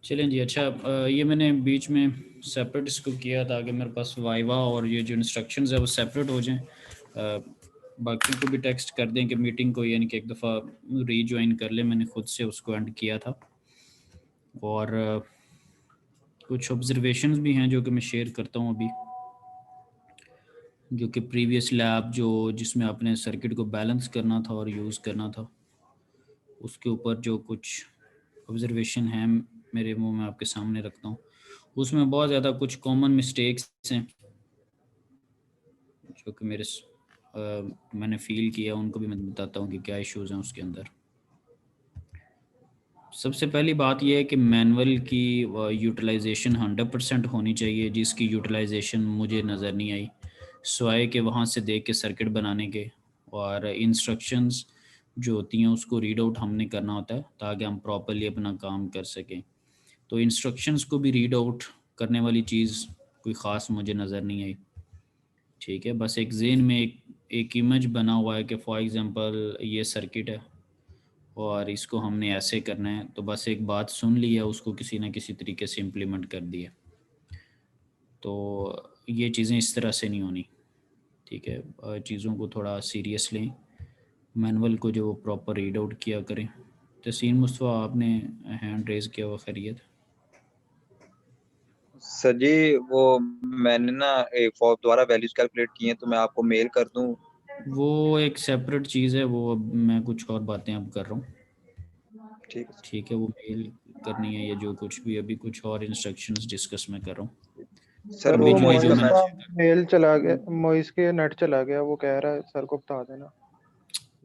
चलें जी। अच्छा, ये मैंने बीच में सेपरेट इसको किया ताकि मेरे पास वाइवा और ये जो इंस्ट्रक्शंस है वो सेपरेट हो जाएं। बाकी को भी टेक्स्ट कर दें कि मीटिंग को यानी कि एक दफ़ा रीजॉइन कर ले। मैंने खुद से उसको एंड किया था और कुछ ऑब्जर्वेशंस भी हैं जो कि मैं शेयर करता हूँ अभी, जो कि प्रीवियस लैब जो जिसमें आपने सर्किट को बैलेंस करना था और यूज़ करना था, उसके ऊपर जो कुछ ऑब्जर्वेशन है मेरे मुंह में आपके सामने रखता हूँ। उसमें बहुत ज़्यादा कुछ कॉमन मिस्टेक्स हैं जो कि मैंने फ़ील किया, उनको भी मैं बताता हूँ कि क्या इश्यूज़ हैं उसके अंदर। सबसे पहली बात ये है कि मैनुअल की यूटिलाइजेशन 100% होनी चाहिए, जिसकी यूटिलाइजेशन मुझे नज़र नहीं आई, सिवाय कि वहाँ से देख के सर्किट बनाने के। और इंस्ट्रक्शंस जो होती हैं उसको रीड आउट हमने करना होता है ताकि हम प्रॉपर्ली अपना काम कर सकें। तो इंस्ट्रक्शंस को भी रीड आउट करने वाली चीज़ कोई ख़ास मुझे नज़र नहीं आई। ठीक है, बस एक ज़हन में एक इमेज बना हुआ है कि फॉर एग्ज़ाम्पल ये सर्किट है और इसको हमने ऐसे करना है, तो बस एक बात सुन ली है, उसको किसी न किसी तरीके से इम्प्लीमेंट कर दिया। तो ये चीज़ें इस तरह से नहीं होनी। ठीक है, चीज़ों को थोड़ा सीरियस लें, मैनुअल को जो प्रॉपर रीड आउट किया करें। तस्नीम मुस्तफ़ा, आपने हैंड रेज़ किया हुआ, खैरियत? सर जी, वो मैंने ना एक फॉर दोबारा वैल्यूज कैलकुलेट किए हैं, तो मैं आपको मेल कर दूं। वो एक सेपरेट चीज़ है, वो अब मैं कुछ और बातें अब कर रहा हूँ। ठीक है सर। ठीक है, वो मेल करनी है या जो कुछ भी, अभी कुछ और इंस्ट्रक्शंस डिस्कस मैं कर रहा हूँ। सर और वो वो विजुअली जो मोइस मोइस का मैंने का शेयर मेल चला गया, मोइस के नेट चला गया, वो कह रहा है सर को बता देना।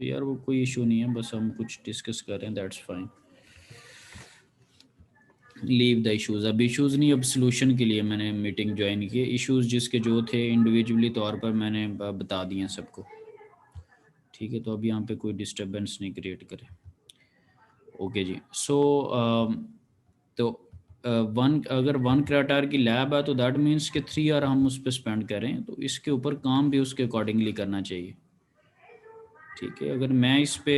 यार वो कोई इशू नहीं है, बस हम कुछ डिस्कस कर रहे हैं, that's fine. Leave the issues, अब इश्यूज नहीं, अब सोल्यूशन के लिए मैंने मीटिंग ज्वाइन की। इश्यूज जिसके जो थे इंडिविजुअली तौर पर मैंने बता दिए सबको। ठीक है, तो अब यहाँ पे कोई डिस्टरबेंस नहीं क्रिएट करे। ओके जी। सो तो वन अगर 1 क्रेटार की लैब है तो दैट मीन्स कि 3 आवर हम उस पर स्पेंड करें, तो इसके ऊपर काम भी उसके अकॉर्डिंगली करना चाहिए। ठीक है, अगर मैं इस पे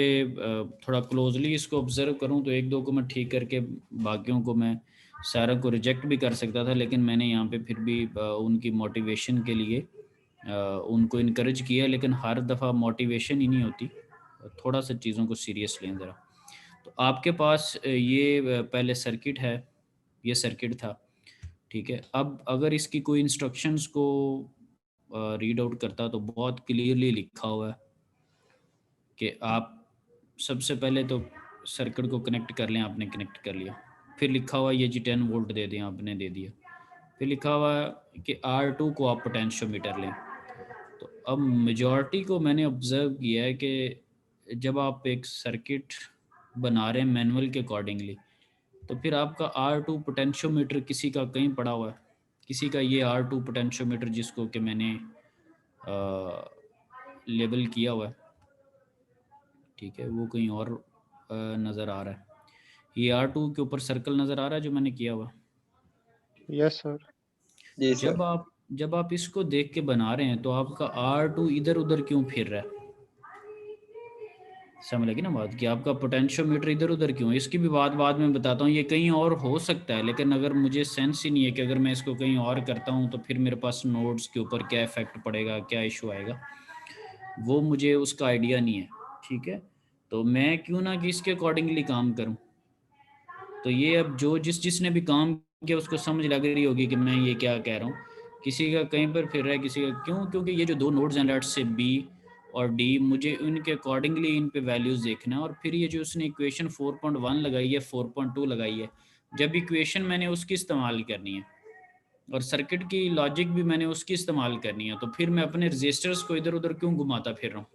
थोड़ा क्लोजली इसको ऑब्जर्व करूं तो एक दो को मैं ठीक करके बाकियों को मैं सारा को रिजेक्ट भी कर सकता था, लेकिन मैंने यहाँ पे फिर भी उनकी मोटिवेशन के लिए उनको इनकरेज किया। लेकिन हर दफ़ा मोटिवेशन ही नहीं होती, थोड़ा सा चीज़ों को सीरियस लें ज़रा। तो आपके पास ये पहले सर्किट है, ये सर्किट था। ठीक है, अब अगर इसकी कोई इंस्ट्रक्शंस को रीड आउट करता तो बहुत क्लियरली लिखा हुआ है कि आप सबसे पहले तो सर्किट को कनेक्ट कर लें। आपने कनेक्ट कर लिया, फिर लिखा हुआ ये जी 10 वोल्ट दे दें, आपने दे दिया। फिर लिखा हुआ कि R2 को आप पोटेंशियोमीटर लें। तो अब मेजॉरिटी को मैंने ऑब्ज़र्व किया है कि जब आप एक सर्किट बना रहे हैं मैनुअल के अकॉर्डिंगली, तो फिर आपका R2 पोटेंशियोमीटर किसी का कहीं पड़ा हुआ है, किसी का ये R2 पोटेंशियोमीटर जिसको कि मैंने लेबल किया हुआ है, ठीक है, वो कहीं और नज़र आ रहा है। ये R2 के ऊपर सर्कल नज़र आ रहा है जो मैंने किया हुआ। Yes sir. जी सर। जब आप इसको देख के बना रहे हैं तो आपका R2 इधर उधर क्यों फिर रहा है? समझ लगी ना बात, कि आपका पोटेंशियोमीटर इधर उधर क्यों है? इसकी भी बात बाद में बताता हूँ। ये कहीं और हो सकता है, लेकिन अगर मुझे सेंस ही नहीं है कि अगर मैं इसको कहीं और करता हूँ तो फिर मेरे पास नोड्स के ऊपर क्या इफेक्ट पड़ेगा, क्या इशू आएगा, वो मुझे उसका आइडिया नहीं है। ठीक है, तो मैं क्यों ना कि इसके अकॉर्डिंगली काम करूँ। तो ये अब जो जिसने भी काम किया उसको समझ लग रही होगी कि मैं ये क्या कह रहा हूँ। किसी का कहीं पर फिर रहा है, किसी का क्यों, क्योंकि ये जो दो नोड्स हैं लेट्स से बी और डी, मुझे उनके अकॉर्डिंगली इन पे वैल्यूज़ देखना है। और फिर ये जो उसने इक्वेशन 4.1 लगाई है, 4.2 लगाई है, जब इक्वेशन मैंने उसकी इस्तेमाल करनी है और सर्किट की लॉजिक भी मैंने उसकी इस्तेमाल करनी है, तो फिर मैं अपने रजिस्टर्स को इधर उधर क्यों घुमाता फिर रहा हूँ।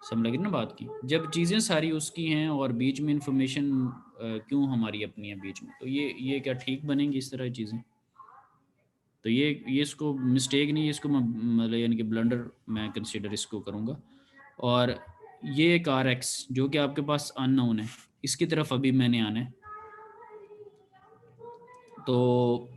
समझ लगी ना बात की, जब चीज़ें सारी उसकी हैं और बीच में इंफॉर्मेशन क्यों हमारी अपनी है बीच में, तो ये क्या ठीक बनेंगी इस तरह की चीज़ें। तो ये इसको मिस्टेक नहीं है, इसको मैं मतलब यानी कि ब्लंडर मैं कंसिडर इसको करूँगा। और ये एक RX जो कि आपके पास अननोन है, इसकी तरफ अभी मैंने आना है। तो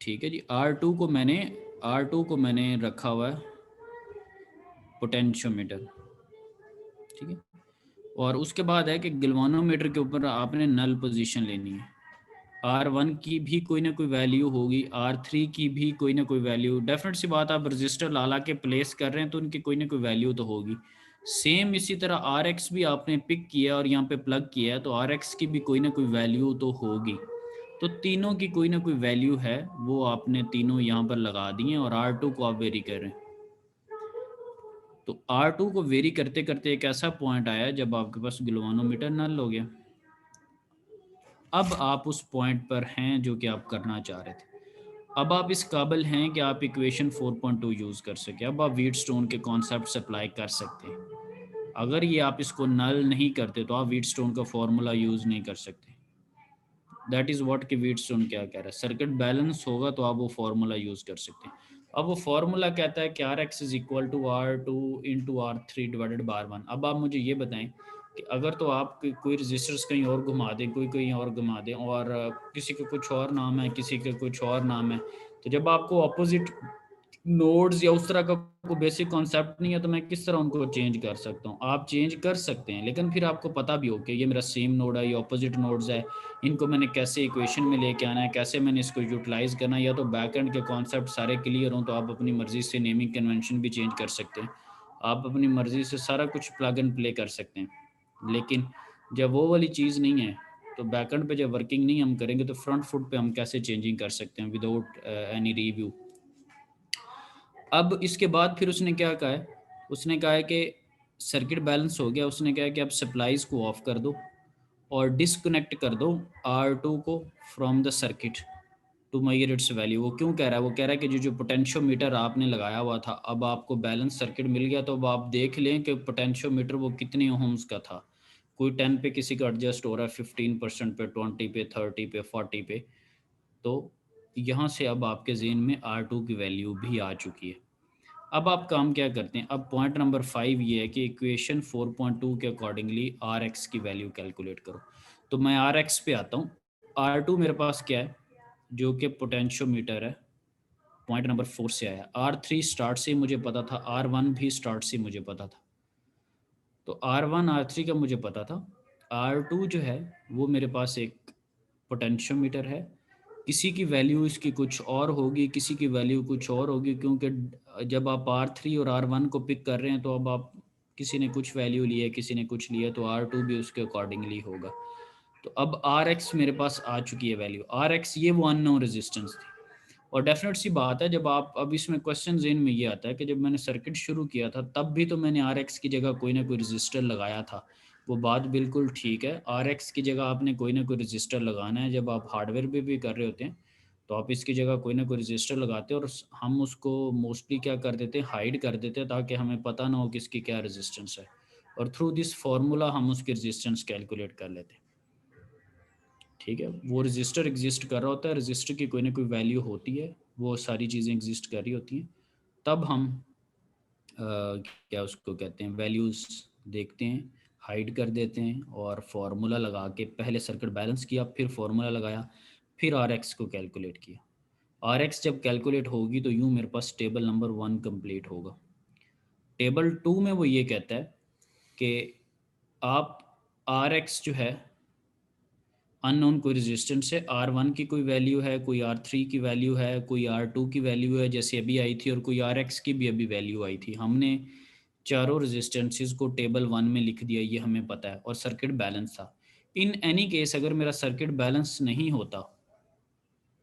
ठीक है जी। R2 को मैंने रखा हुआ है पोटेंशियोमीटर, ठीक है। और उसके बाद है कि गैल्वानोमीटर के ऊपर आपने नल पोजीशन लेनी है। R1 की भी कोई ना कोई वैल्यू होगी, R3 की भी कोई ना कोई वैल्यू, डेफिनेट सी बात, आप रजिस्टर ला के प्लेस कर रहे हैं तो उनकी कोई ना कोई वैल्यू तो होगी। सेम इसी तरह RX भी आपने पिक किया और यहाँ पे प्लग किया है तो RX की भी कोई ना कोई वैल्यू तो होगी। तो तीनों की कोई ना कोई वैल्यू है, वो आपने तीनों यहाँ पर लगा दी हैं और R2 को आप वेरी कर रहे हैं। तो R2 को वेरी करते करते एक ऐसा पॉइंट आया जब आपके पास गैल्वानोमीटर नल हो गया। अब आप उस पॉइंट पर हैं जो कि आप करना चाह रहे थे। अब आप इस काबिल हैं कि आप इक्वेशन 4.2 यूज़ कर सकें। अब आप व्हीटस्टोन के कॉन्सेप्ट अप्लाई कर सकते हैं। अगर ये आप इसको नल नहीं करते तो आप व्हीटस्टोन का फॉर्मूला यूज़ नहीं कर सकते। दैट इज़ व्हाट कि व्हीटस्टोन क्या कह रहा है, सर्किट बैलेंस होगा तो आप वो फार्मूला यूज़ कर सकते हैं। अब वो फार्मूला कहता है कि RX is equal to R2 into R3 divided by R1। अब आप मुझे ये बताएं कि अगर तो आप कोई रजिस्टर्स कहीं और घुमा दें, कोई कहीं और घुमा दें, और किसी का कुछ और नाम है, किसी का कुछ और नाम है, तो जब आपको अपोजिट नोड्स या उस तरह का कोई बेसिक कॉन्सेप्ट नहीं है तो मैं किस तरह उनको चेंज कर सकता हूँ। आप चेंज कर सकते हैं लेकिन फिर आपको पता भी हो कि ये मेरा सेम नोड है, ये अपोजिट नोड्स है, इनको मैंने कैसे इक्वेशन में लेके आना है, कैसे मैंने इसको यूटिलाइज करना है। या तो बैकएंड के कॉन्सेप्ट सारे क्लियर हों तो आप अपनी मर्जी से नेमिंग कन्वेंशन भी चेंज कर सकते हैं, आप अपनी मर्जी से सारा कुछ प्लग एंड प्ले कर सकते हैं। लेकिन जब वो वाली चीज़ नहीं है तो बैकएंड पे जब वर्किंग नहीं हम करेंगे तो फ्रंट फुट पे हम कैसे चेंजिंग कर सकते हैं विदाउट एनी रिव्यू। अब इसके बाद फिर उसने क्या कहा है, उसने कहा है कि सर्किट बैलेंस हो गया, उसने कहा है कि आप सप्लाईज को ऑफ कर दो और डिसकनेक्ट कर दो R2 को from the circuit to measure its value. वो क्यों कह रहा है, वो कह रहा है कि जो पोटेंशियोमीटर आपने लगाया हुआ था, अब आपको बैलेंस सर्किट मिल गया तो अब आप देख लें कि पोटेंशियोमीटर वो कितने ओम्स का था। कोई 10 पे किसी का एडजस्ट हो रहा है, 15% पे, 20 पे, 30 पे, 40 पे। तो यहाँ से अब आपके जेन में R2 की वैल्यू भी आ चुकी है। अब आप काम क्या करते हैं, अब पॉइंट नंबर 5 ये है कि इक्वेशन 4.2 के अकॉर्डिंगली RX की वैल्यू कैलकुलेट करो। तो मैं RX पे आता हूँ। R2 मेरे पास क्या है, जो कि पोटेंशियोमीटर है, पॉइंट नंबर 4 से आया। R3 स्टार्ट से ही मुझे पता था, R1 भी स्टार्ट से मुझे पता था। तो R1 R3 का मुझे पता था। R2 जो है वो मेरे पास एक पोटेंशियोमीटर है, किसी की वैल्यू इसकी कुछ और होगी, किसी की वैल्यू कुछ और होगी, क्योंकि जब आप R3 और R1 को पिक कर रहे हैं तो अब आप किसी ने कुछ वैल्यू ली है, किसी ने कुछ लिया, तो R2 भी उसके अकॉर्डिंगली होगा। तो अब RX मेरे पास आ चुकी है वैल्यू। RX ये वो अननोन रेजिस्टेंस थी। और डेफिनेट सी बात है, जब आप अब इसमें क्वेश्चन जेन में ये आता है कि जब मैंने सर्किट शुरू किया था तब भी तो मैंने RX की जगह कोई ना कोई रजिस्टर लगाया था। वो बात बिल्कुल ठीक है, RX की जगह आपने कोई ना कोई रजिस्टर लगाना है। जब आप हार्डवेयर पे भी कर रहे होते हैं तो आप इसकी जगह कोई ना कोई रजिस्टर लगाते हैं और हम उसको मोस्टली क्या कर देते हैं, हाइड कर देते हैं ताकि हमें पता ना हो कि इसकी क्या रेजिस्टेंस है, और थ्रू दिस फार्मूला हम उसकी रेजिस्टेंस कैलकुलेट कर लेते हैं। ठीक है, वो रजिस्टर एग्जिस्ट कर रहा होता है, रजिस्टर की कोई ना कोई वैल्यू होती है, वो सारी चीज़ें एग्जिस्ट कर रही होती हैं, तब हम क्या उसको कहते हैं, वैल्यूज़ देखते हैं, हाइड कर देते हैं और फार्मूला लगा के पहले सर्किट बैलेंस किया, फिर फार्मूला लगाया, फिर RX को कैलकुलेट किया। RX जब कैलकुलेट होगी तो यूँ मेरे पास टेबल नंबर 1 कंप्लीट होगा। टेबल 2 में वो ये कहता है कि आप RX जो है अननोन कोई रेजिस्टेंस है, R1 की कोई वैल्यू है, कोई R3 की वैल्यू है, कोई R2 की वैल्यू है जैसे अभी आई थी, और कोई RX की भी अभी वैल्यू आई थी। हमने चारों रेजिस्टेंसेस को टेबल 1 में लिख दिया, ये हमें पता है, और सर्किट बैलेंस था। इन एनी केस अगर मेरा सर्किट बैलेंस नहीं होता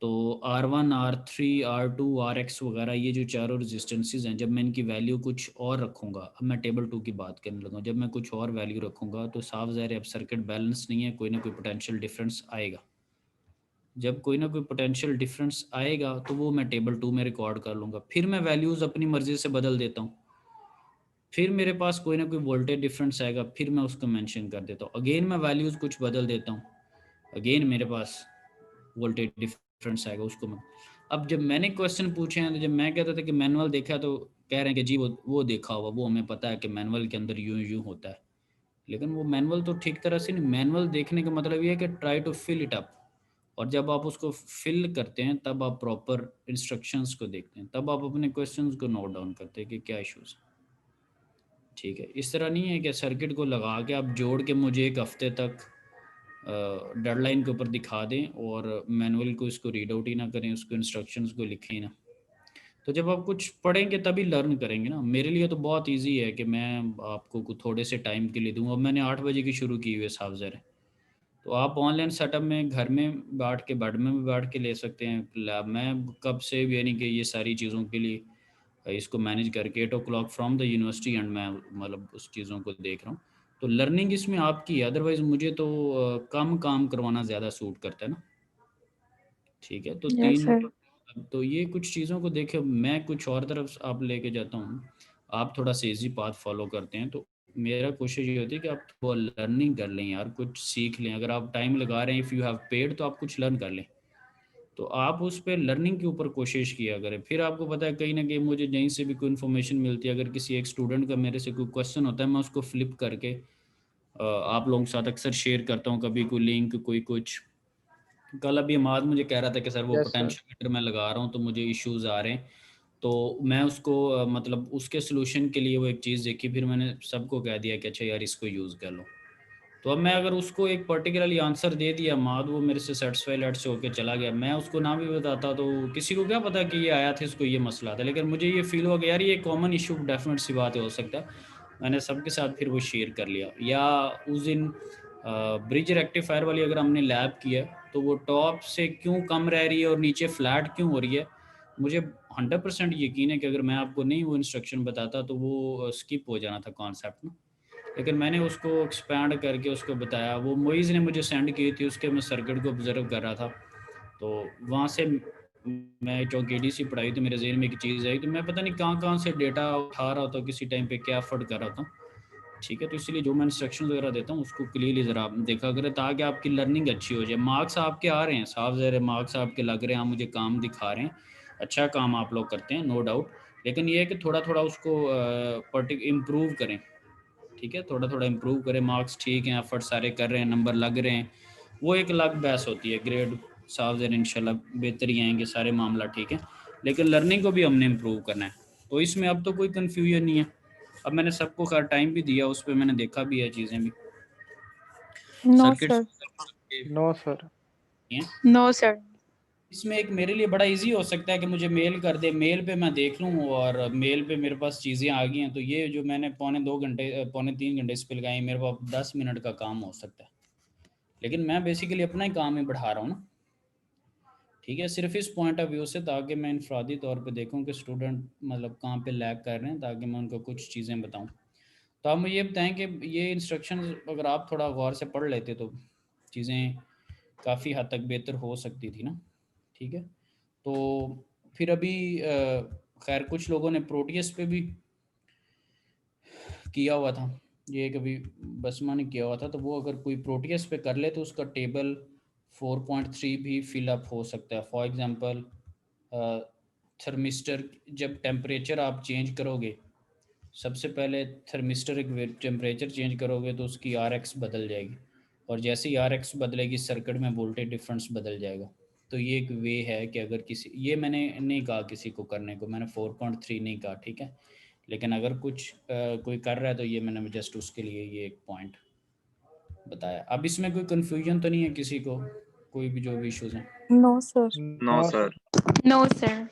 तो R1 R3 R2 RX वगैरह ये जो चारों रेजिस्टेंसेस हैं, जब मैं इनकी वैल्यू कुछ और रखूँगा, अब मैं टेबल 2 की बात करने लगा, जब मैं कुछ और वैल्यू रखूँगा तो साफ ज़ाहिर है अब सर्किट बैलेंस नहीं है, कोई ना कोई पोटेंशियल डिफरेंस आएगा। जब कोई ना कोई पोटेंशियल डिफरेंस आएगा तो वो मैं टेबल 2 में रिकॉर्ड कर लूँगा। फिर मैं वैल्यूज़ अपनी मर्ज़ी से बदल देता हूँ। फिर मेरे पास कोई ना कोई वोल्टेज डिफरेंस आएगा, फिर मैं उसको मेंशन कर देता हूँ। अगेन मैं वैल्यूज़ कुछ बदल देता हूँ, अगेन मेरे पास वोल्टेज डिफरेंस आएगा, उसको मैं। अब जब मैंने क्वेश्चन पूछे हैं तो जब मैं कहता था कि मैनुअल देखा तो कह रहे हैं कि जी वो देखा हुआ, वो हमें पता है कि मैनुअल के अंदर यूँ यूँ होता है। लेकिन वो मैनुअल तो ठीक तरह से नहीं, मैनुअल देखने का मतलब ये है कि try to fill it up. और जब आप उसको फिल करते हैं तब आप प्रॉपर इंस्ट्रक्शंस को देखते हैं, तब आप अपने क्वेश्चंस को नोट डाउन करते हैं कि क्या इश्यूज। ठीक है, इस तरह नहीं है कि सर्किट को लगा के आप जोड़ के मुझे एक हफ्ते तक डेडलाइन के ऊपर दिखा दें और मैनुअल को इसको रीड आउट ही ना करें, उसको इंस्ट्रक्शंस को लिखें ही ना। तो जब आप कुछ पढ़ेंगे तभी लर्न करेंगे ना। मेरे लिए तो बहुत इजी है कि मैं आपको कुछ थोड़े से टाइम के लिए दूँ। अब मैंने 8 बजे की शुरू की हुई है साहब ज़रा, तो आप ऑनलाइन सेटअप में घर में बैठ के बेड में भी बैठ के ले सकते हैं लैब। मैं कब से यानी कि ये सारी चीज़ों के लिए इसको मैनेज करके 8 o'clock from the university and मैं मतलब उस चीज़ों को देख रहा हूँ। तो लर्निंग इसमें आपकी है, अदरवाइज़ मुझे तो कम काम करवाना ज़्यादा सूट करता है ना। ठीक है, तो यस 3 सर। तो ये कुछ चीज़ों को देखे मैं कुछ और तरफ आप लेके जाता हूँ, आप थोड़ा सा ईज़ी पाथ फ़ॉलो करते हैं। तो मेरा कोशिश ये होती है कि आप थोड़ा लर्निंग कर लें यार, कुछ सीख लें। अगर आप टाइम लगा रहे हैं, इफ़ यू हैव पेड, तो आप कुछ लर्न कर लें। तो आप उस पे लर्निंग के ऊपर कोशिश किया करें। फिर आपको पता है कहीं न कहीं मुझे कहीं से भी कोई इन्फॉर्मेशन मिलती है, अगर किसी एक स्टूडेंट का मेरे से कोई क्वेश्चन होता है, मैं उसको फ्लिप करके आप लोगों के साथ अक्सर शेयर करता हूँ, कभी कोई लिंक, कोई कुछ। कल अभी अमाद मुझे कह रहा था कि सर वो यस सर। पोटेंशियोमीटर मैं लगा रहा हूँ तो मुझे इश्यूज़ आ रहे हैं। तो मैं उसको मतलब उसके सॉल्यूशन के लिए वो एक चीज़ देखी, फिर मैंने सबको कह दिया कि अच्छा यार इसको यूज़ कर लो। तो अब मैं अगर उसको एक पर्टिकुलरली आंसर दे दिया माद, वो मेरे से सेटिस्फाई लेट से होके चला गया, मैं उसको ना भी बताता तो किसी को क्या पता कि ये आया था, इसको ये मसला था। लेकिन मुझे ये फ़ील हुआ कि यार ये कॉमन इशू डेफ़िनेट सी बात है, हो सकता है। मैंने सबके साथ फिर वो शेयर कर लिया। या उस दिन ब्रिज रेक्टिफायर वाली अगर हमने लैब किया, तो वो टॉप से क्यों कम रह रही है और नीचे फ्लैट क्यों हो रही है, मुझे 100% यकीन है कि अगर मैं आपको नहीं वो इंस्ट्रक्शन बताता तो वो स्किप हो जाना था कॉन्सेप्ट ना। लेकिन मैंने उसको एक्सपैंड करके उसको बताया। वो मोइज़ ने मुझे सेंड की थी, उसके मैं सर्किट को ऑब्ज़र्व कर रहा था। तो वहाँ से मैं चूँकि एडीसी पढ़ाई तो मेरे ज़हन में एक चीज़ आई, तो मैं पता नहीं कहाँ-कहाँ से डेटा उठा रहा होता हूँ, किसी टाइम पे क्या एफ़र्ट कर रहा था। ठीक है, तो इसलिए जो मैं इंस्ट्रक्शंस वगैरह देता हूँ उसको क्लियरली ज़रा आप देखा करें, ताकि आपकी लर्निंग अच्छी हो जाए। मार्क्स आपके आ रहे हैं, साफ-ज़ाहिर मार्क्स आपके लग रहे हैं, आप मुझे काम दिखा रहे हैं, अच्छा काम आप लोग करते हैं, नो डाउट। लेकिन ये है कि थोड़ा-थोड़ा उसको इम्प्रूव करें। ठीक है, थोड़ा-थोड़ा इम्प्रूव करें। मार्क्स ठीक हैं, एफर्ट सारे कर रहे हैं, नंबर लग रहे हैं, वो एक अलग बहस होती है। ग्रेड साफ-ज़ाहिर इंशाल्लाह बेहतर ही आएँगे, सारे मामला ठीक है। लेकिन लर्निंग को भी हमने इम्प्रूव करना है। तो इसमें अब तो कोई कन्फ्यूजन नहीं है। अब मैंने सबको खैर टाइम भी दिया, उस पे मैंने देखा भी है चीज़ें भी। No circuits sir. No sir. हैं। No sir. इसमें एक मेरे लिए बड़ा ईज़ी हो सकता है कि मुझे मेल कर दे, मेल पे मैं देख लूँ और मेल पे मेरे पास चीज़ें आ गई हैं। तो ये जो मैंने पौने 2 घंटे पौने 3 घंटे इस पे लगाए, मेरे पास 10 मिनट का काम हो सकता है। लेकिन मैं बेसिकली अपना ही काम ही बढ़ा रहा हूँ ना। ठीक है, सिर्फ इस पॉइंट ऑफ व्यू से, ताकि मैं इनफरादी तौर पे देखूँ कि स्टूडेंट मतलब कहाँ पे लैग कर रहे हैं, ताकि मैं उनको कुछ चीज़ें बताऊँ। तो आप मुझे ये बताएं कि ये इंस्ट्रक्शंस अगर आप थोड़ा गौर से पढ़ लेते तो चीज़ें काफ़ी हद तक बेहतर हो सकती थी ना। ठीक है, तो फिर अभी खैर कुछ लोगों ने प्रोटियस पे भी किया हुआ था, ये कभी बसमा ने किया हुआ था। तो वो अगर कोई प्रोटियस पे कर ले तो उसका टेबल 4.3 भी फिलअप हो सकता है। फॉर एग्जांपल थर्मिस्टर, जब टेम्परेचर आप चेंज करोगे, सबसे पहले थर्मिस्टर एक टेम्परेचर चेंज करोगे तो उसकी आर एक्स बदल जाएगी, और जैसे ही आर एक्स बदलेगी सर्किट में वोल्टेज डिफरेंस बदल जाएगा। तो ये एक वे है कि अगर किसी, ये मैंने नहीं कहा किसी को करने को, मैंने 4.3 नहीं कहा, ठीक है। लेकिन अगर कुछ कोई कर रहा है तो ये मैंने जस्ट उसके लिए ये एक पॉइंट बताया। अब इसमें कोई कन्फ्यूजन तो नहीं है किसी को, कोई भी जो भी इश्यूज हैं? No sir. No no sir. Sir. No sir.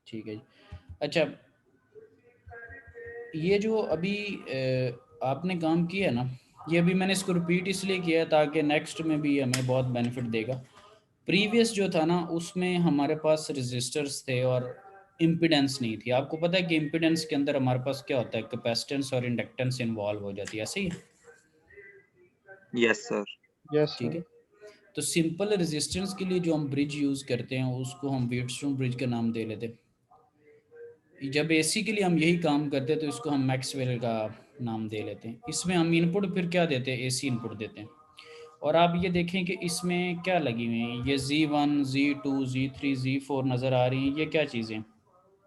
ठीक है जी। अच्छा, ये जो अभी आपने काम किया ना, ये अभी मैंने इसको रिपीट इसलिए किया ताकि नेक्स्ट में भी हमें बहुत बेनिफिट देगा। प्रीवियस जो था ना, उसमें हमारे पास रेजिस्टर्स थे और इम्पिडेंस नहीं थी। आपको पता है कि इम्पिडेंस के अंदर हमारे पास क्या होता है, कैपेसिटेंस और इंडक्टेंस इन्वॉल्व हो जाती है, ऐसे ही? Yes sir. यस ठीक सर। है, तो सिंपल रेजिस्टेंस के लिए जो हम ब्रिज यूज़ करते हैं उसको हम व्हीटस्टोन ब्रिज का नाम दे लेते। जब एसी के लिए हम यही काम करते हैं तो इसको हम मैक्सवेल का नाम दे लेते हैं। इसमें हम इनपुट फिर क्या देते हैं, एसी इनपुट देते हैं। और आप ये देखें कि इसमें क्या लगी हुई हैं, ये Z1 Z2 Z3 Z4 नज़र आ रही हैं, ये क्या चीज़ें हैं?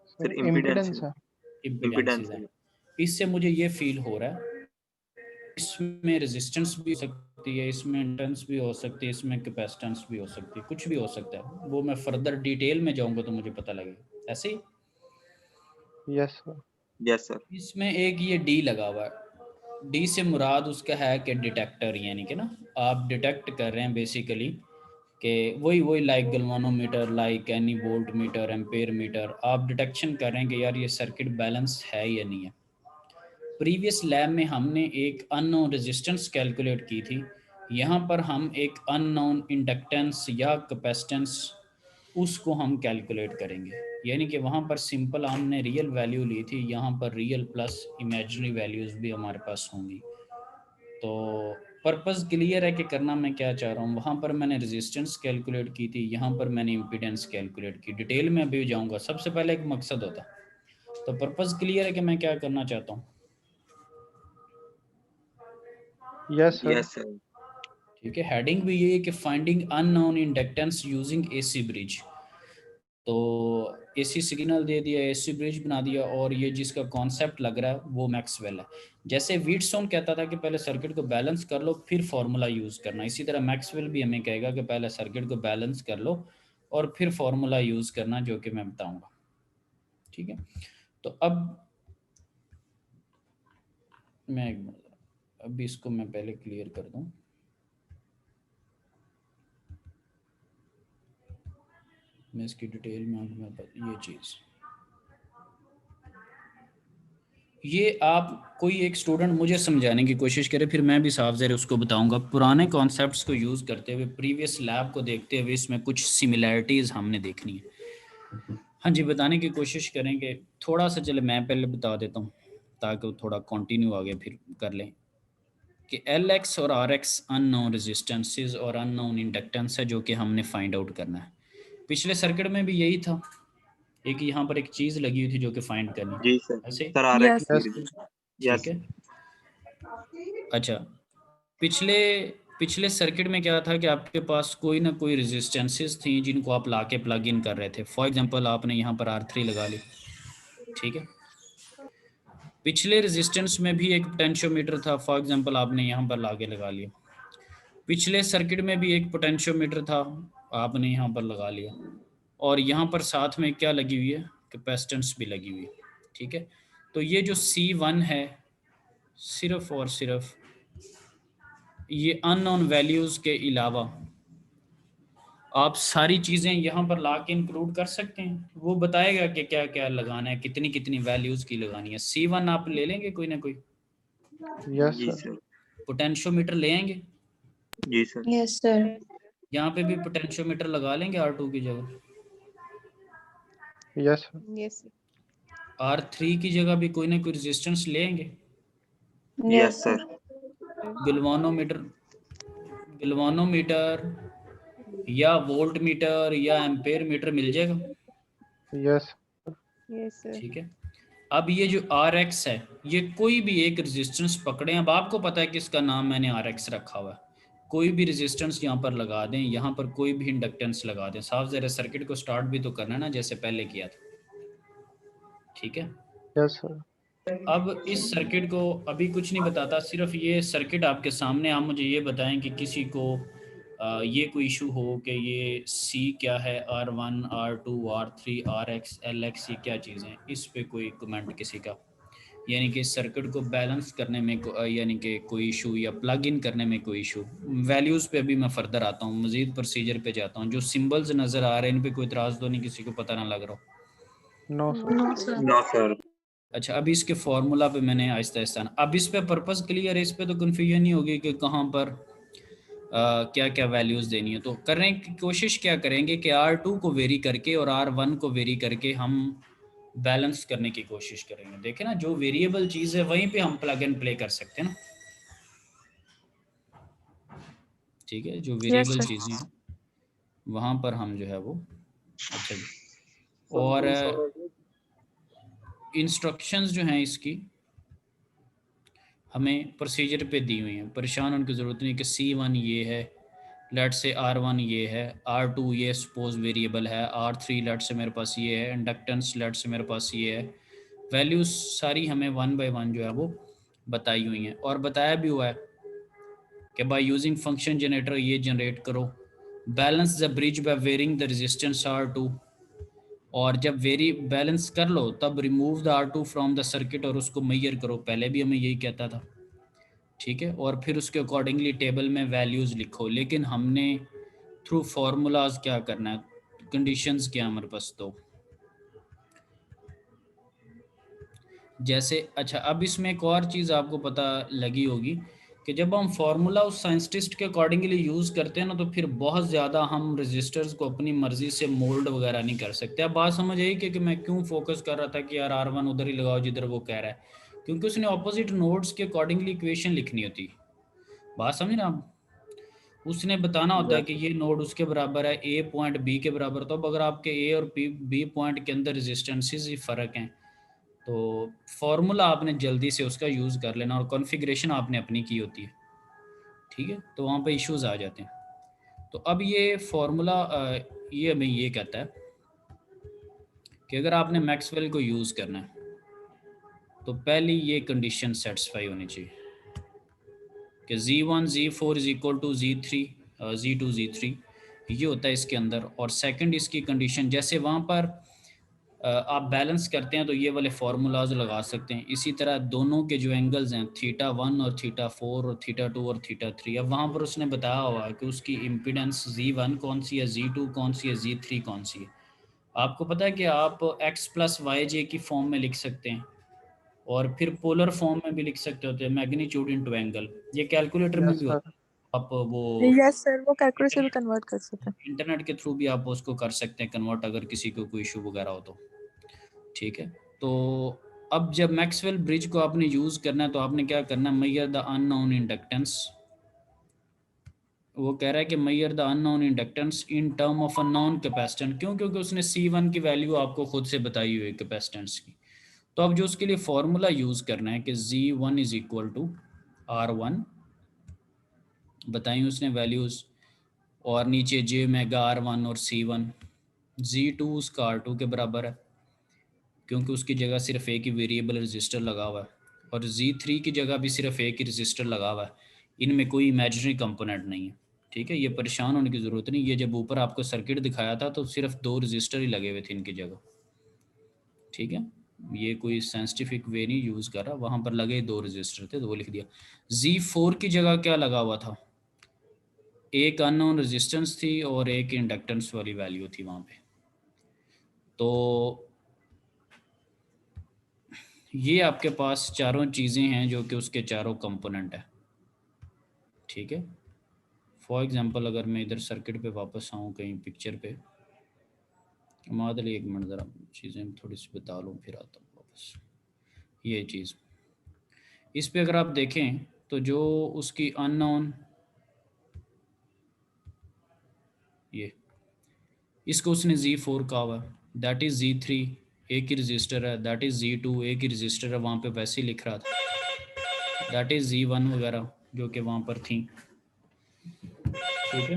सर सर इम्पीडेंस इम्पिडेंस है। इम्पिडेंसेस है। हैं। इससे मुझे ये फील हो रहा है इसमें रेजिस्टेंस भी हो सकता सकती है, इसमें इंडक्टेंस भी हो सकती है, इसमें कैपेसिटेंस भी हो सकती है, कुछ भी हो सकता है। वो मैं फर्दर डिटेल में जाऊंगा तो मुझे पता लगेगा। ऐसे ही यस सर। Yes sir. इसमें एक ये डी लगा हुआ है। डी से मुराद उसका है कि डिटेक्टर, यानी कि ना आप डिटेक्ट कर रहे हैं बेसिकली कि वही वही like galvanometer, like any volt meter, ampere metre, आप डिटेक्शन कर रहे हैं कि यार ये सर्किट बैलेंस है या नहीं है। प्रीवियस लैब में हमने एक अननोन रेजिस्टेंस कैलकुलेट की थी, यहाँ पर हम एक अननोन इंडक्टेंस या कैपेसिटेंस उसको हम कैलकुलेट करेंगे। यानी कि वहाँ पर सिंपल हमने रियल वैल्यू ली थी, यहाँ पर रियल प्लस इमेजिनरी वैल्यूज़ भी हमारे पास होंगी। तो पर्पस क्लियर है कि करना मैं क्या चाह रहा हूँ। वहाँ पर मैंने रेजिस्टेंस कैलकुलेट की थी, यहाँ पर मैंने इम्पीडेंस कैलकुलेट की। डिटेल में अभी जाऊँगा, सबसे पहले एक मकसद होता है। तो पर्पस क्लियर है कि मैं क्या करना चाहता हूँ। Yes sir. Yes sir. ठीक है, हेडिंग भी ये है कि finding unknown inductance using AC bridge. तो एसी सिग्नल दे दिया, एसी ब्रिज बना दिया, और ये जिसका कॉन्सेप्ट लग रहा है वो मैक्सवेल है। जैसे व्हीटस्टोन कहता था कि पहले सर्किट को बैलेंस कर लो फिर फार्मूला यूज़ करना, इसी तरह मैक्सवेल भी हमें कहेगा कि पहले सर्किट को बैलेंस कर लो और फिर फार्मूला यूज़ करना, जो कि मैं बताऊंगा। ठीक है, तो अब मैं अभी इसको मैं पहले क्लियर कर दूं। मैं इसकी डिटेल में आपको ये चीज़, ये आप कोई एक स्टूडेंट मुझे समझाने की कोशिश करे, फिर मैं भी साफ ज़रा उसको बताऊंगा। पुराने कॉन्सेप्ट्स को यूज़ करते हुए, प्रीवियस लैब को देखते हुए, इसमें कुछ सिमिलैरिटीज़ हमने देखनी है। हाँ जी, बताने की कोशिश करेंगे थोड़ा सा। चले मैं पहले बता देता हूँ ताकि वो थोड़ा कंटिन्यू आगे फिर कर लें कि एल एक्स और आर एक्स अननोन रेजिस्टेंसेज और अननोन इंडक्टेंस है जो कि हमने फाइंड आउट करना है। पिछले सर्किट में भी यही था, एक यहाँ पर एक चीज़ लगी हुई थी जो कि फाइंड करनी जी थी, सर। ऐसे। Sir R X Yes. Yes ठीक यस। है, अच्छा। पिछले पिछले सर्किट में क्या था कि आपके पास कोई ना कोई रेजिस्टेंसेस थी जिनको आप लाके प्लग इन कर रहे थे। फॉर एग्जांपल आपने यहाँ पर R3 लगा ली, ठीक है। पिछले रेजिस्टेंस में भी एक पोटेंशियोमीटर था, फॉर एग्जांपल आपने यहाँ पर लाके लगा लिया। पिछले सर्किट में भी एक पोटेंशियोमीटर था, आपने यहाँ पर लगा लिया। और यहाँ पर साथ में क्या लगी हुई है, कैपेसिटेंस भी लगी हुई है। ठीक है, तो ये जो C1 है, सिर्फ और सिर्फ ये अननोन वैल्यूज़ के अलावा आप सारी चीज़ें यहाँ पर ला के इंक्लूड कर सकते हैं। वो बताएगा कि क्या क्या लगाना है, कितनी कितनी वैल्यूज़ की लगानी है। C1 आप ले लेंगे कोई ना कोई, यस जी सर। सर। पोटेंशियोमीटर ले आएंगे, जी सर। Yes, sir. यहाँ पे भी पोटेंशियोमीटर लगा लेंगे R2 की जगह, यस सर। Yes. R3 की जगह भी कोई ना कोई रेजिस्टेंस लेंगे। Yes sir. गैल्वानोमीटर, गैल्वानोमीटर या वोल्ट मीटर या एम्पेयर मीटर मिल जाएगा। Yes Yes, sir. ठीक है, अब ये जो RX है, ये कोई भी एक रेजिस्टेंस पकड़े। अब आपको पता है कि इसका नाम मैंने RX रखा हुआ है। कोई भी रेजिस्टेंस यहाँ पर लगा दें, यहाँ पर कोई भी इंडक्टेंस लगा दें। साफ ज़रा सर्किट को स्टार्ट भी तो करना है ना, जैसे पहले किया था। ठीक है, यस सर। अब इस सर्किट को अभी कुछ नहीं बताता, सिर्फ ये सर्किट आपके सामने। आप मुझे ये बताएं कि किसी को ये कोई इशू हो कि ये C क्या है, R1, R2, R3, RX, LX, ये क्या चीज़ें हैं, इस पे कोई कमेंट किसी का, यानी कि सर्किट को बैलेंस करने में यानी कि कोई इशू या प्लग इन करने में कोई इशू। वैल्यूज़ पे अभी मैं फर्दर आता हूँ, मज़ीद प्रोसीजर पे जाता हूँ। जो सिंबल्स नज़र आ रहे हैं इन पे कोई इतराज़ तो नहीं, किसी को पता ना लग रहा हो। No sir. No, sir. No sir. अच्छा, अभी इसके फार्मूला पे मैंने आहिस्ता आहिस्ता, अब इस पे पर्पस क्लियर है, इस पे तो कन्फ्यूजन नहीं होगी कि कहाँ पर क्या क्या वैल्यूज़ देनी है। तो करने की कोशिश क्या करेंगे कि R2 को वेरी करके और R1 को वेरी करके हम बैलेंस करने की कोशिश करेंगे। देखें ना, जो वेरिएबल चीज़ है वहीं पे हम प्लग एंड प्ले कर सकते हैं ना। ठीक है, जो Yes, वेरिएबल sir. चीज़ें हैं वहाँ पर हम जो है वो, अच्छा जी। और इंस्ट्रक्शंस जो हैं इसकी हमें प्रोसीजर पे दी हुई हैं, परेशान होने की ज़रूरत नहीं कि C1 ये है, लेट से R1 ये है, R2 ये सपोज वेरिएबल है, R3 लेट से मेरे पास ये है, इंडक्टेंस लेट से मेरे पास ये है। वैल्यूज़ सारी हमें 1 बाय 1 जो है वो बताई हुई हैं, और बताया भी हुआ है कि बाय यूजिंग फंक्शन जनरेटर ये जनरेट करो, balance the bridge by varying the resistance R2, और जब वेरी बैलेंस कर लो तब remove the R2 from the circuit और उसको मेजर करो, पहले भी हमें यही कहता था, ठीक है। और फिर उसके अकॉर्डिंगली टेबल में वैल्यूज़ लिखो, लेकिन हमने थ्रू फार्मूलाज क्या करना है, कंडीशंस क्या हमारे पास, तो जैसे अच्छा अब इसमें एक और चीज़ आपको पता लगी होगी कि जब हम फार्मूला उस साइंटिस्ट के अकॉर्डिंगली यूज़ करते हैं ना, तो फिर बहुत ज़्यादा हम रजिस्टर्स को अपनी मर्ज़ी से मोल्ड वगैरह नहीं कर सकते। अब बात समझ आई कि मैं क्यों फोकस कर रहा था कि यार R1 उधर ही लगाओ जिधर वो कह रहा है, क्योंकि उसने ऑपोजिट नोड्स के अकॉर्डिंगली इक्वेशन लिखनी होती। बात समझ ना आप, उसने बताना होता है कि ये नोड उसके बराबर है, ए पॉइंट बी के बराबर। तो अब अगर आपके ए और बी पॉइंट के अंदर रेजिस्टेंसेस ही फ़र्क हैं, तो फार्मूला आपने जल्दी से उसका यूज़ कर लेना और कॉन्फ़िगरेशन आपने अपनी की होती है, ठीक है। तो वहाँ पे इश्यूज़ आ जाते हैं। तो अब ये फार्मूला ये हमें ये कहता है कि अगर आपने मैक्सवेल को यूज़ करना है तो पहली ये कंडीशन सेटिस्फाई होनी चाहिए कि Z1 Z4 is equal to Z3 Z2 Z3, ये होता है इसके अंदर। और सेकंड इसकी कंडीशन, जैसे वहाँ पर आप बैलेंस करते हैं तो ये वाले फार्मूलाज लगा सकते हैं। इसी तरह दोनों के जो एंगल्स हैं θ1 और θ4 और θ2 और θ3, अब वहाँ पर उसने बताया हुआ है कि उसकी इम्पीडेंस Z1 कौन सी है, Z2 कौन सी है, Z3 कौन सी है। आपको पता है कि आप x प्लस वाई जे की फॉर्म में लिख सकते हैं और फिर पोलर फॉर्म में भी लिख सकते होते हैं, मैग्नीट्यूड इनटू एंगल। ये कैलकुलेटर में यस भी सर। होता है, आप वो यस सर, वो कैलकुलेटर से भी कन्वर्ट कर सकते हैं। इंटरनेट के थ्रू भी आप उसको कर सकते हैं कन्वर्ट, अगर किसी को कोई इशू वगैरह हो तो, ठीक है। तो अब जब मैक्सवेल ब्रिज को आपने यूज़ करना है तो आपने क्या करना है, मेजर द अननोन इंडक्टेंस। वो कह रहा है कि measure the unknown inductance in term of unknown capacitance. क्यों? क्योंकि उसने C1 की वैल्यू आपको खुद से बताई हुई है कैपेसिटेंस की। तो अब जो उसके लिए फार्मूला यूज़ करना है कि Z1 is equal to R1, बताई उसने वैल्यूज़, और नीचे J मेगा R1 और C1, Z2 उसका R2 के बराबर है क्योंकि उसकी जगह सिर्फ एक ही वेरिएबल रजिस्टर लगा हुआ है, और Z3 की जगह भी सिर्फ एक ही रजिस्टर लगा हुआ है, इनमें कोई इमेजिनरी कंपोनेंट नहीं है, ठीक है। ये परेशान होने की ज़रूरत नहीं, ये जब ऊपर आपको सर्किट दिखाया था तो सिर्फ 2 रजिस्टर ही लगे हुए थे इनकी जगह, ठीक है। ये कोई साइंटिफिक वे नहीं यूज़ कर रहा, वहाँ पर लगे 2 रजिस्टर थे तो वो लिख दिया। Z4 की जगह क्या लगा हुआ था, एक अननोन रेजिस्टेंस थी और एक इंडक्टेंस वाली वैल्यू थी वहाँ पे। तो ये आपके पास चारों चीज़ें हैं जो कि उसके चारों कंपोनेंट है, ठीक है। फॉर एग्जांपल अगर मैं इधर सर्किट पे वापस आऊँ कहीं पिक्चर पे, मादली एक मिनट ज़रा चीज़ें थोड़ी सी बता लूँ फिर आता हूँ वापस। ये चीज़ इस पे अगर आप देखें तो जो उसकी अननोन, ये इसको उसने Z4 कहा हुआ, दैट इज़ Z3 एक ही रजिस्टर है, दैट इज़ Z2 एक ही रजिस्टर है, वहाँ पे वैसे ही लिख रहा था, दैट इज़ Z1 वगैरह जो कि वहाँ पर थी, ठीक है।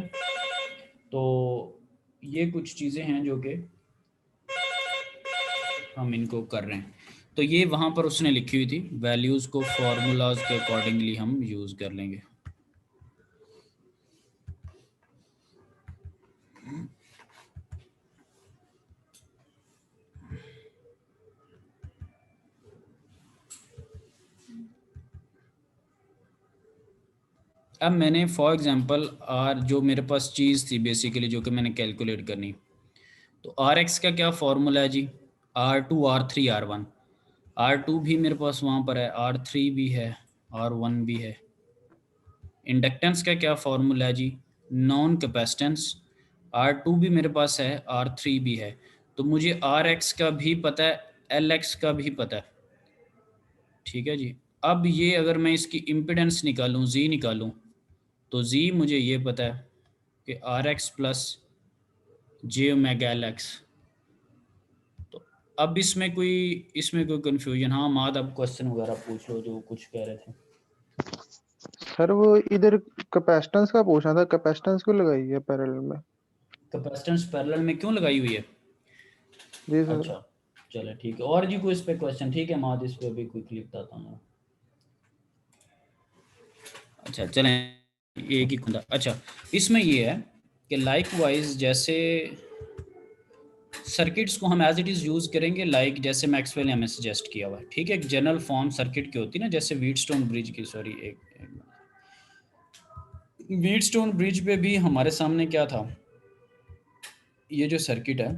तो ये कुछ चीज़ें हैं जो कि हम इनको कर रहे हैं। तो ये वहाँ पर उसने लिखी हुई थी, वैल्यूज़ को फार्मूलाज के अकॉर्डिंगली हम यूज़ कर लेंगे। अब मैंने फॉर एग्जांपल आर, जो मेरे पास चीज़ थी बेसिकली जो कि मैंने कैलकुलेट करनी, तो RX का क्या फार्मूला है जी, R2 R3 R1। R2 भी मेरे पास वहाँ पर है, R3 भी है, R1 भी है। इंडक्टेंस का क्या फार्मूला है जी, नॉन कैपेसिटेंस, R2 भी मेरे पास है, R3 भी है। तो मुझे RX का भी पता है, LX का भी पता है, ठीक है जी। अब ये अगर मैं इसकी इम्पिडेंस निकालूं, Z निकालूं, तो Z मुझे ये पता है कि RX plus J omega LX। तो अब इसमें कोई कंफ्यूजन? हाँ माद, अब क्वेश्चन वगैरह पूछ लो जो कुछ कह रहे थे। सर वो इधर कैपेसिटेंस का पूछना था, कैपेसिटेंस क्यों लगाई है पैरेलल में? कैपेसिटेंस पैरेलल में क्यों लगाई हुई है? जी सर। अच्छा चले ठीक है, और जी कोई इस पे क्वेश्चन? ठीक है माद, इस पे भी क्विकली बताता हूँ। अच्छा चलें। एक ही खुदा। अच्छा, इसमें ये है कि लाइक वाइज जैसे सर्किट्स को हम एज इट इज़ यूज़ करेंगे, लाइक जैसे मैक्सवेल ने हमें सजेस्ट किया हुआ है, ठीक है। एक जनरल फॉर्म सर्किट की होती है ना, जैसे व्हीटस्टोन ब्रिज की, सॉरी एक व्हीटस्टोन ब्रिज पे भी हमारे सामने क्या था, ये जो सर्किट है,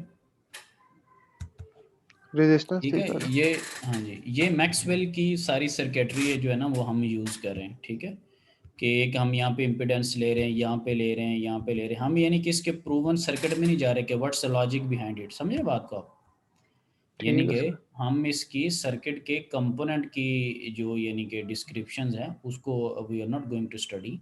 रेजिस्टेंस ठीक थी है, सर। ये, हाँ जी, ये मैक्सवेल की सारी सर्किटरी जो है ना वो हम यूज़ कर रहे हैं, ठीक है। कि एक हम यहाँ पे इम्पिडेंस ले रहे हैं, यहाँ पे ले रहे हैं, यहाँ पे ले रहे हैं, हम यानी कि इसके प्रूवन सर्किट में नहीं जा रहे कि what's the logic behind it, समझे बात को आप। यानी ठीक है कि सर। हम इसकी सर्किट के कंपोनेंट की जो यानी कि डिस्क्रिप्शंस हैं उसको we are not going to study,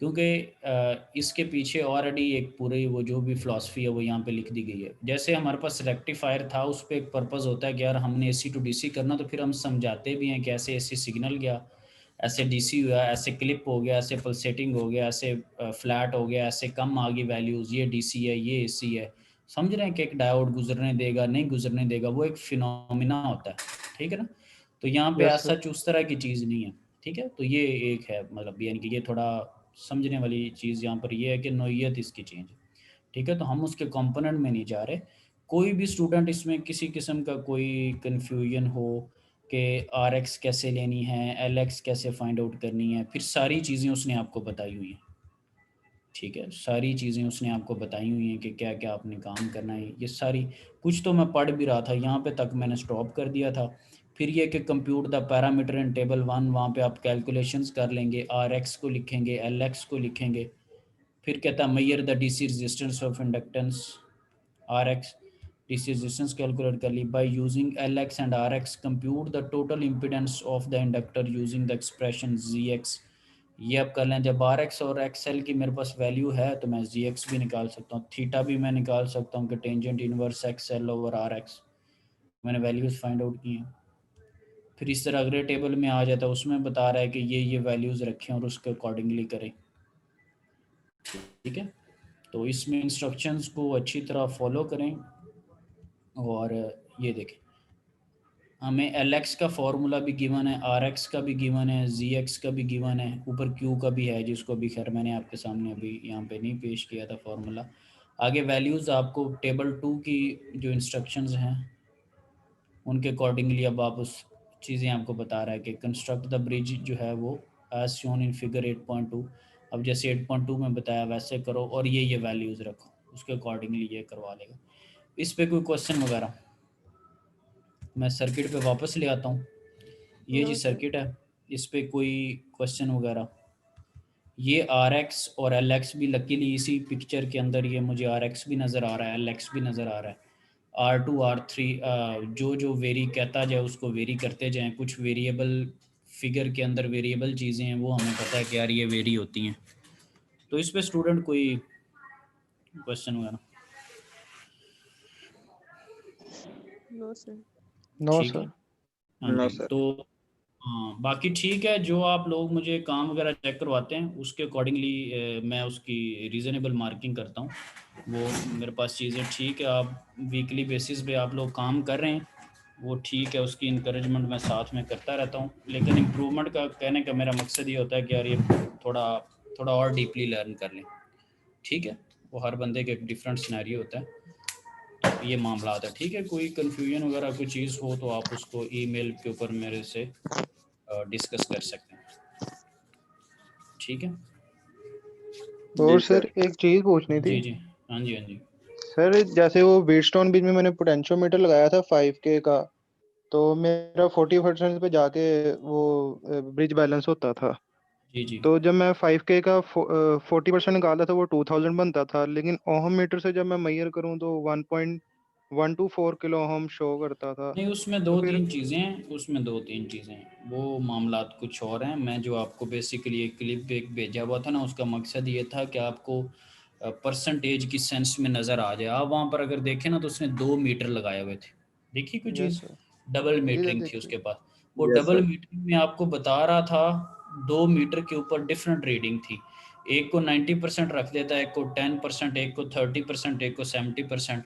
क्योंकि इसके पीछे ऑलरेडी एक पूरी वो जो भी फ़िलासफ़ी है वो यहाँ पे लिख दी गई है। जैसे हमारे पास रेक्टिफायर था, उस पे एक पर्पस होता है कि यार हमने एसी टू डीसी करना, तो फिर हम समझाते भी हैं कि ऐसे एसी सिग्नल गया, ऐसे डीसी हुआ, ऐसे क्लिप हो गया, ऐसे पल्सेटिंग हो गया, ऐसे फ्लैट हो गया, ऐसे कम आ गई वैल्यूज़, ये डीसी है, ये एसी है। समझ रहे हैं कि एक डायोड गुजरने देगा, नहीं गुजरने देगा, वो एक फिनोमिना होता है, ठीक है ना। तो यहाँ पे यस ऐसा सर। उस तरह की चीज़ नहीं है, ठीक है। तो ये एक है, मतलब यानी कि ये थोड़ा समझने वाली चीज़ यहाँ पर ये है कि नोयत इसकी चेंज, ठीक है। तो हम उसके कंपोनेंट में नहीं जा रहे। कोई भी स्टूडेंट इसमें किसी किस्म का कोई कन्फ्यूजन हो कि आर एक्स कैसे लेनी है, एल एक्स कैसे फाइंड आउट करनी है, फिर सारी चीज़ें उसने आपको बताई हुई हैं, ठीक है। सारी चीज़ें उसने आपको बताई हुई हैं कि क्या क्या आपने काम करना है, ये सारी। कुछ तो मैं पढ़ भी रहा था, यहाँ पे तक मैंने स्टॉप कर दिया था। फिर ये कि compute the parameter in table 1, वहाँ पे आप कैलकुलेशंस कर लेंगे, आर एक्स को लिखेंगे, एल एक्स को लिखेंगे। फिर कहता है measure the DC resistance of inductance R X, DC resistance calculate कर ली by using L X and R X, compute the total impedance of the inductor using the expression Z X. ये आप कर लें। जब आर एक्स और X L की मेरे पास वैल्यू है तो मैं जी एक्स भी निकाल सकता हूँ, थीटा भी मैं निकाल सकता हूँ कि tangent inverse X L over R X, मैंने वैल्यूज़ फाइंड आउट की हैं। फिर इस तरह अगले टेबल में आ जाता है, उसमें बता रहा है कि ये वैल्यूज़ रखें और उसके अकॉर्डिंगली करें, ठीक है। तो इसमें इंस्ट्रक्शंस को अच्छी तरह फॉलो करें। और ये देखें, हमें एल एक्स का फार्मूला भी गिवन है, आर एक्स का भी गिवन है, जी एक्स का भी गिवन है, ऊपर क्यू का भी है, जिसको भी खैर मैंने आपके सामने अभी यहाँ पे नहीं पेश किया था फार्मूला। आगे वैल्यूज़ आपको टेबल 2 की जो इंस्ट्रक्शंस हैं उनके अकॉर्डिंगली अब आप उस चीज़ें आपको बता रहा है कि कंस्ट्रक्ट द ब्रिज जो है वो एज शोन इन फिगर 8.2। अब जैसे 8.2 में बताया वैसे करो और ये वैल्यूज़ रखो, उसके अकॉर्डिंगली ये करवा लेगा। इस पे कोई क्वेश्चन वगैरह? मैं सर्किट पे वापस ले आता हूँ। ये जी नो सर। सर्किट है, इस पे कोई क्वेश्चन वगैरह? ये आर एक्स और एल एक्स भी लकीली इसी पिक्चर के अंदर, ये मुझे आर एक्स भी नज़र आ रहा है, एल एक्स भी नज़र आ रहा है। R2 R3 जो जो वेरी कहता जाए उसको वेरी करते जाएं। कुछ वेरिएबल फिगर के अंदर वेरिएबल चीज़ें हैं वो हमें पता है कि यार ये वेरी होती हैं। तो इस पे स्टूडेंट कोई क्वेश्चन वगैरह? No sir. नो ठीक है, सर। हाँ नो जी। सर। तो हाँ, बाकी ठीक है। जो आप लोग मुझे काम वगैरह चेक करवाते हैं उसके अकॉर्डिंगली मैं उसकी रीज़नेबल मार्किंग करता हूँ। वो मेरे पास चीज़ें ठीक है, आप वीकली बेसिस पे आप लोग काम कर रहे हैं वो ठीक है, उसकी इंकरेजमेंट मैं साथ में करता रहता हूँ। लेकिन इम्प्रूवमेंट का कहने का मेरा मकसद ये होता है कि यार ये थोड़ा थोड़ा और डीपली लर्न कर लें, ठीक है। वो हर बंदे का एक डिफरेंट सिनेरियो होता है, तो ये मामला आता है, ठीक है। कोई कन्फ्यूजन वगैरह कोई चीज़ हो तो आप उसको ईमेल के ऊपर मेरे से डिस्कस कर सकते हैं, ठीक है। जी और सर सर। एक चीज पूछनी थी। जी जी, हाँ जी, हाँ जी। सर जैसे वो व्हीटस्टोन ब्रिज में मैंने पोटेंशियोमीटर लगाया था 5K का, तो मेरा 40% पे जाके वो ब्रिज बैलेंस होता था। जी जी, तो जब मैं 5K का 40% निकाला था वो 2000 बनता था, लेकिन ओहम मीटर से जब मैं मेजर करूँ तो 1.124 किलो ओहम शो करता था। नहीं उसमें तो दो फिर तीन चीज़ें हैं, उसमें दो तीन चीज़ें हैं, वो मामलात कुछ और हैं। मैं जो आपको बेसिकली एक क्लिप एक भेजा हुआ था ना, उसका मकसद ये था कि आपको परसेंटेज की सेंस में नज़र आ जाए। आप वहाँ पर अगर देखें ना तो उसने 2 मीटर लगाए हुए थे, देखिए कोई यस चीज़ सर। डबल जी सर मीटरिंग थी देखिए। उसके पास। वो यस डबल सर। मीटरिंग में आपको बता रहा था 2 मीटर के ऊपर डिफरेंट रीडिंग थी। एक को 90% रख देता है, एक को 10%, एक को 30%, एक को 70%।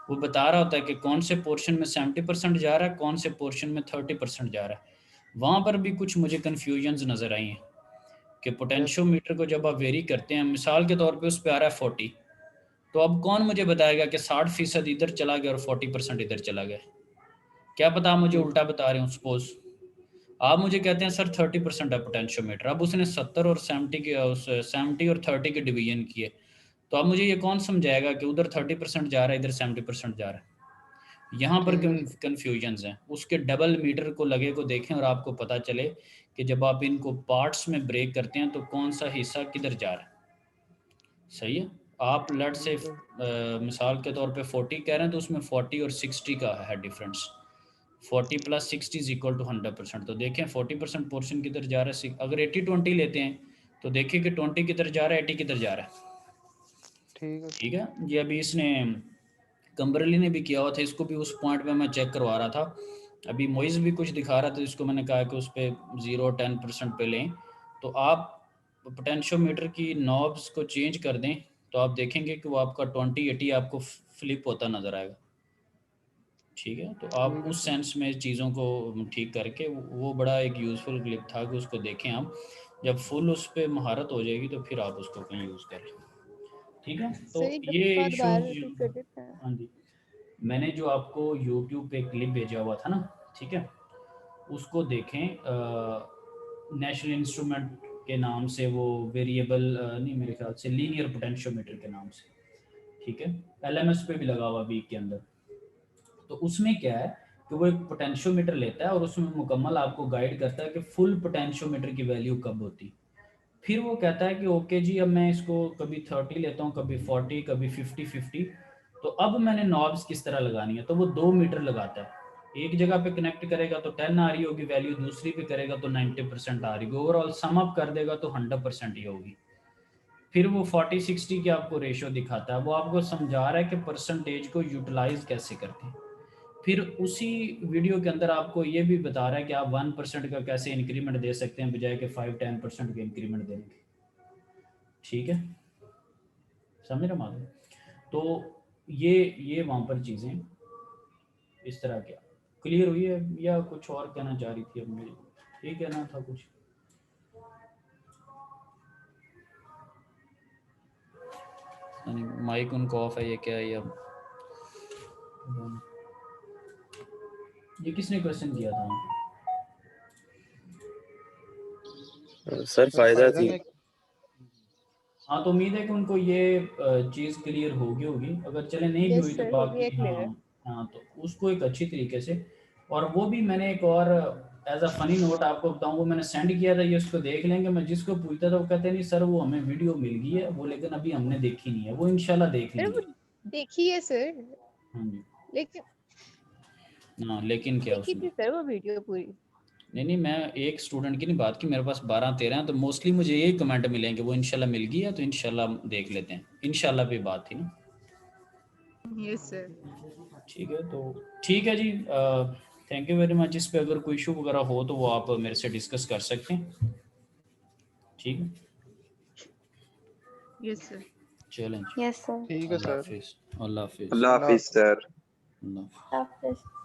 वो बता रहा होता है कि कौन से पोर्शन में 70% जा रहा है, कौन से पोर्शन में 30% जा रहा है। वहाँ पर भी कुछ मुझे कन्फ्यूजन्स नज़र आई हैं। कि पोटेंशियोमीटर को जब आप वेरी करते हैं, मिसाल के तौर पे उस पे आ रहा है 40, तो अब कौन मुझे बताएगा कि 60% इधर चला गया और 40% इधर चला गया? क्या पता आप मुझे उल्टा बता रहे हो। सपोज आप मुझे कहते हैं सर 30% है पोटेंशियोमीटर, अब उसने 70 और 70 के 70 और 30 के डिवीजन किए, तो अब मुझे ये कौन समझाएगा कि उधर 30% जा रहा है, इधर 70% जा रहा है? यहाँ पर कन्फ्यूजन्स हैं। उसके डबल मीटर को लगे को देखें और आपको पता चले कि जब आप इनको पार्ट्स में ब्रेक करते हैं तो कौन सा हिस्सा किधर जा रहा है। सही है। आप लेट से मिसाल के तौर पे 40 कह रहे हैं, तो उसमें 40 और 60 का है डिफरेंस। 40 + 60 = 100%। तो देखें 40% पोर्शन किधर जा रहा है। अगर 80-20 लेते हैं तो देखिए कि 20 किधर जा रहा है, 80 किधर जा रहा है। ठीक है। ये अभी इसने कंबरली ने भी किया हुआ था, इसको भी उस पॉइंट पे मैं चेक करवा रहा था। अभी मोइज़ भी कुछ दिखा रहा था, इसको मैंने कहा कि उस पर 0-10% पे लें। तो आप पोटेंशियोमीटर की नॉब्स को चेंज कर दें तो आप देखेंगे कि वो आपका 20-80 आपको फ्लिप होता नज़र आएगा। ठीक है। तो आप उस सेंस में चीज़ों को ठीक करके, वो बड़ा एक यूज़फुल क्लिप था कि उसको देखें आप। जब फुल उस पर महारत हो जाएगी तो फिर आप उसको कहीं यूज़ करें। ठीक है। तो सर एक ये बार दोबारा इशू, रिपीट कर देते हैं। हाँ जी, मैंने जो आपको YouTube पे क्लिप भेजा हुआ था ना, ठीक है, उसको देखें। नेशनल इंस्ट्रूमेंट के नाम से, वो वेरिएबल नहीं, मेरे ख्याल से लीनियर पोटेंशियोमीटर के नाम से, ठीक है, LMS पे भी लगा हुआ वीक के अंदर। तो उसमें क्या है कि वो एक पोटेंशियोमीटर लेता है और उसमें मुकम्मल आपको गाइड करता है कि फुल पोटेंशियोमीटर की वैल्यू कब होती। फिर वो कहता है कि ओके जी, अब मैं इसको कभी 30 लेता हूँ, कभी 40, कभी 50-50। तो अब मैंने नॉब्स किस तरह लगानी है, तो वो 2 मीटर लगाता है। एक जगह पे कनेक्ट करेगा तो 10 आ रही होगी वैल्यू, दूसरी पे करेगा तो 90% आ रही होगी, ओवरऑल सम अप कर देगा तो 100% ही होगी। फिर वो 40-60 की आपको रेशो दिखाता है, वो आपको समझा रहा है कि परसेंटेज को यूटिलाइज कैसे करते हैं। फिर उसी वीडियो के अंदर आपको ये भी बता रहा है कि आप 1% का कैसे इंक्रीमेंट दे सकते हैं बजाय कि 5-10% के इंक्रीमेंट देने के। ठीक है, समझ रहे मालूम? तो ये वहाँ पर चीज़ें इस तरह क्या क्लियर हुई है, या कुछ और कहना चाह रही थी? अब मुझे ये कहना था कुछ। माइक उनको ऑफ है, ये क्या है? अब ये किसने क्वेश्चन किया था? सर फायदा थी। हाँ, तो उम्मीद है कि उनको ये चीज़ क्लियर होगी। अगर चले नहीं भी हुई तो बाकी, हाँ, तो उसको एक अच्छी तरीके से। और वो भी मैंने एक और एज अ फनी नोट आपको बताऊँ, वो मैंने सेंड किया था, ये उसको देख लेंगे। मैं जिसको पूछता था वो कहते नहीं सर वो हमें वीडियो मिल गई है वो, लेकिन अभी हमने देखी नहीं है। वो इंशाल्लाह देख लेंगे। देखी है सर, हाँ जी, लेकिन हाँ, लेकिन क्या देखी उसमें? थी सर वो वीडियो पूरी। नहीं, मैं एक स्टूडेंट की नहीं बात की, मेरे पास 12-13 हैं, तो मोस्टली मुझे यही कमेंट मिलेंगे वो इंशाल्लाह मिल गई है, तो इंशाल्लाह देख लेते हैं। इंशाल्लाह पे बात थी ना। Yes sir. ठीक है, तो ठीक है जी, थैंक यू वेरी मच। इस पे अगर कोई इशू वगैरह हो तो वो आप मेरे से डिस्कस कर सकते हैं। ठीक है, यस सर। चलें। Yes sir. ठीक है अल्लाह सर। हाफिज़। अल्लाह हाफिज़। अल्लाह हाफिज सर। अल्लाह हाफिज़। हाफिज़।